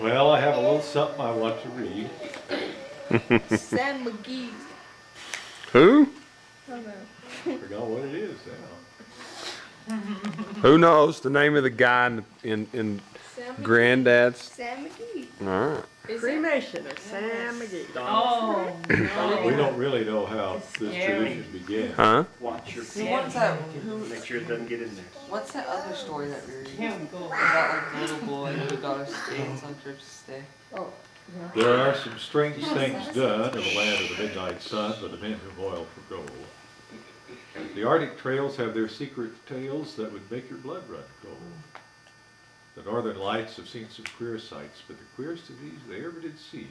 Well, I have a little something I want to read. Sam McGee. Who? I don't know. Forgot what it is now. Who knows the name of the guy in Sam McGee. Granddad's? Sam McGee. All right. Cremation of Sam McGee. Oh, no. We don't really know how this tradition began. Huh? Watch your What's that? Make sure it doesn't get in there. What's that other story that we read? Him, go. About like the little boy who got his stains on Christmas Day. Oh. There are some strange things done in the land of the midnight sun by the men who moil for gold. The Arctic trails have their secret tales that would make your blood run cold. The northern lights have seen some queer sights, but the queerest of these they ever did see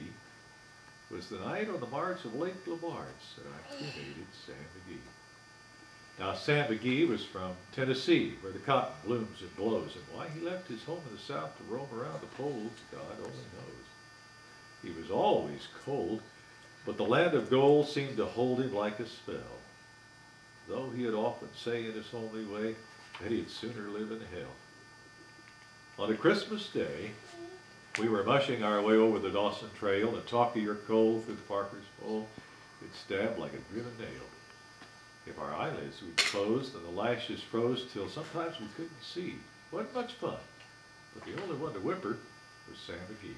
was the night on the marge of Lake Lebarge that I cremated Sam McGee. Now, Sam McGee was from Tennessee, where the cotton blooms and blows, and why he left his home in the south to roam around the poles, God only knows. He was always cold, but the land of gold seemed to hold him like a spell, though he had often say in his homely way that he'd sooner live in hell. On a Christmas day, we were mushing our way over the Dawson Trail, and talk of your cold through the Parker's pole, it stabbed like a driven nail. If our eyelids would close and the lashes froze till sometimes we couldn't see, wasn't much fun. But the only one to whimper was Sam McGee.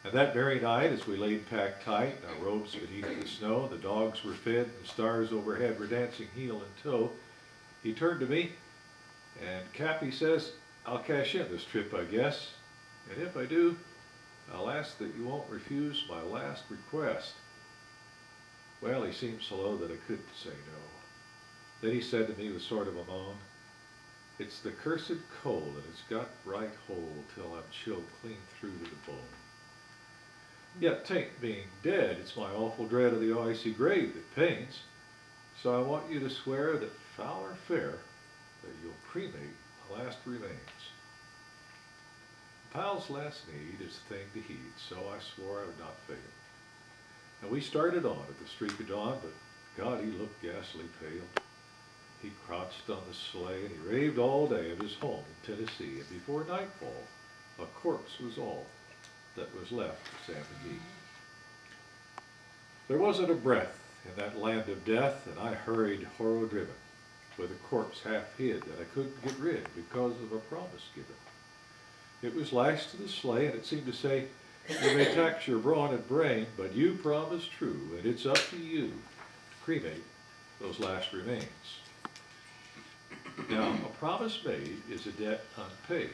And that very night, as we laid packed tight, our robes beneath the snow, the dogs were fed, and the stars overhead were dancing heel and toe, he turned to me, and Cap, he says, I'll cash in this trip, I guess, and if I do, I'll ask that you won't refuse my last request. Well, he seemed so low that I couldn't say no. Then he said to me with sort of a moan, it's the cursed cold, and it's got right hold till I'm chilled clean through to the bone. Yet 'tain't being dead, it's my awful dread of the icy grave that pains. So I want you to swear that foul or fair, that you'll cremate my last remains. A pal's last need is the thing to heed, so I swore I would not fail. And we started on at the streak of dawn, but God, he looked ghastly pale. He crouched on the sleigh and he raved all day of his home in Tennessee, and before nightfall, a corpse was all that was left of Sam McGee. There wasn't a breath in that land of death, and I hurried horror-driven, with a corpse half hid that I couldn't get rid because of a promise given. It was lashed to the sleigh, and it seemed to say, you may tax your brawn and brain, but you promised true, and it's up to you to cremate those last remains. Now, a promise made is a debt unpaid,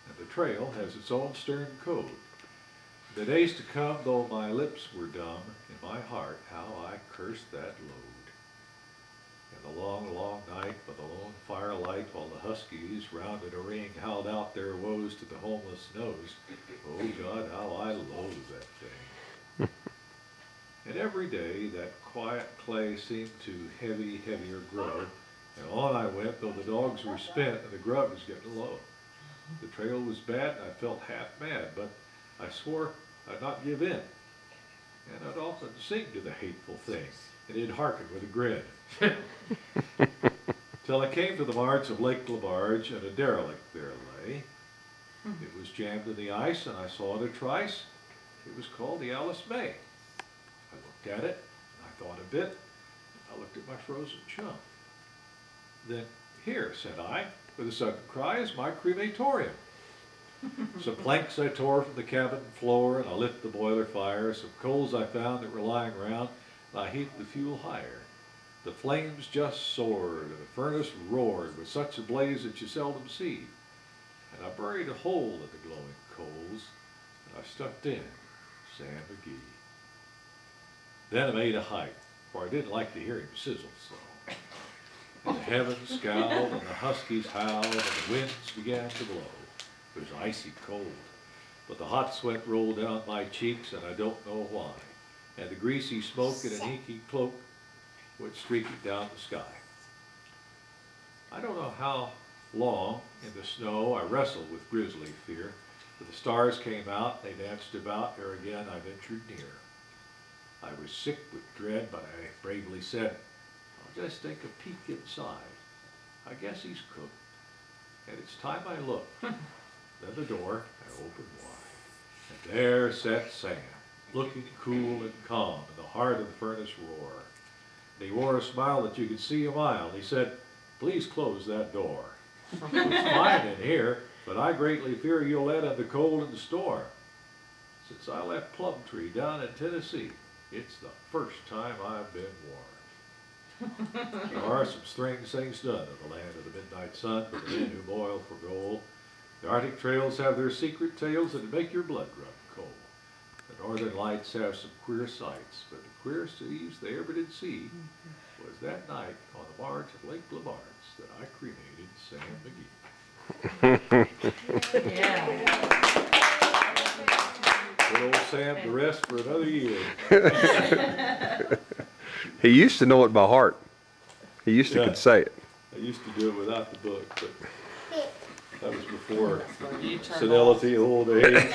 and the trail has its own stern code. The days to come, though my lips were dumb, in my heart how I cursed that load. In the long, long night, by the lone firelight, while the huskies round in a ring howled out their woes to the homeless nose, oh God, how I loathed that thing. And every day that quiet clay seemed to heavier grow, and on I went, though the dogs were spent and the grub was getting low. The trail was bad, and I felt half mad, but I swore I'd not give in. And I'd often sing to the hateful thing, and it'd hearken with a grin. Till I came to the marge of Lake Lebarge, and a derelict there lay. It was jammed in the ice, and I saw in a trice. It was called the Alice May. I looked at it, and I thought a bit. I looked at my frozen chum. Then, here, said I, with a sudden cry, is my crematorium. Some planks I tore from the cabin floor, and I lit the boiler fire. Some coals I found that were lying around, and I heaped the fuel higher. The flames just soared, and the furnace roared with such a blaze that you seldom see. And I buried a hole in the glowing coals, and I stuffed in Sam McGee. Then I made a hike, for I didn't like to hear him sizzle so. And the heavens scowled, and the huskies howled, and the winds began to blow. It was icy cold, but the hot sweat rolled down my cheeks, and I don't know why. And the greasy smoke in an inky cloak went streaking down the sky. I don't know how long in the snow I wrestled with grisly fear, but the stars came out, they danced about, ere again I ventured near. I was sick with dread, but I bravely said, I'll just take a peek inside. I guess he's cooked, and it's time I looked. Then the door opened wide, and there sat Sam, looking cool and calm in the heart of the furnace roar. And he wore a smile that you could see a mile. And he said, "Please close that door. It's fine in here, but I greatly fear you'll let in the cold in the store. Since I left Plumtree down in Tennessee, it's the first time I've been warm." There are some strange things done in the land of the midnight sun for the men who boil for gold. The Arctic trails have their secret tales that make your blood run cold. The northern lights have some queer sights, but the queerest of these they ever did see was that night on the marge of Lake Lebarge that I cremated Sam McGee. Yeah. Good old Sam, the rest for another year. He used to know it by heart. He used to Yeah. could say it. I used to do it without the book, but that was before You turned off. senility, old age.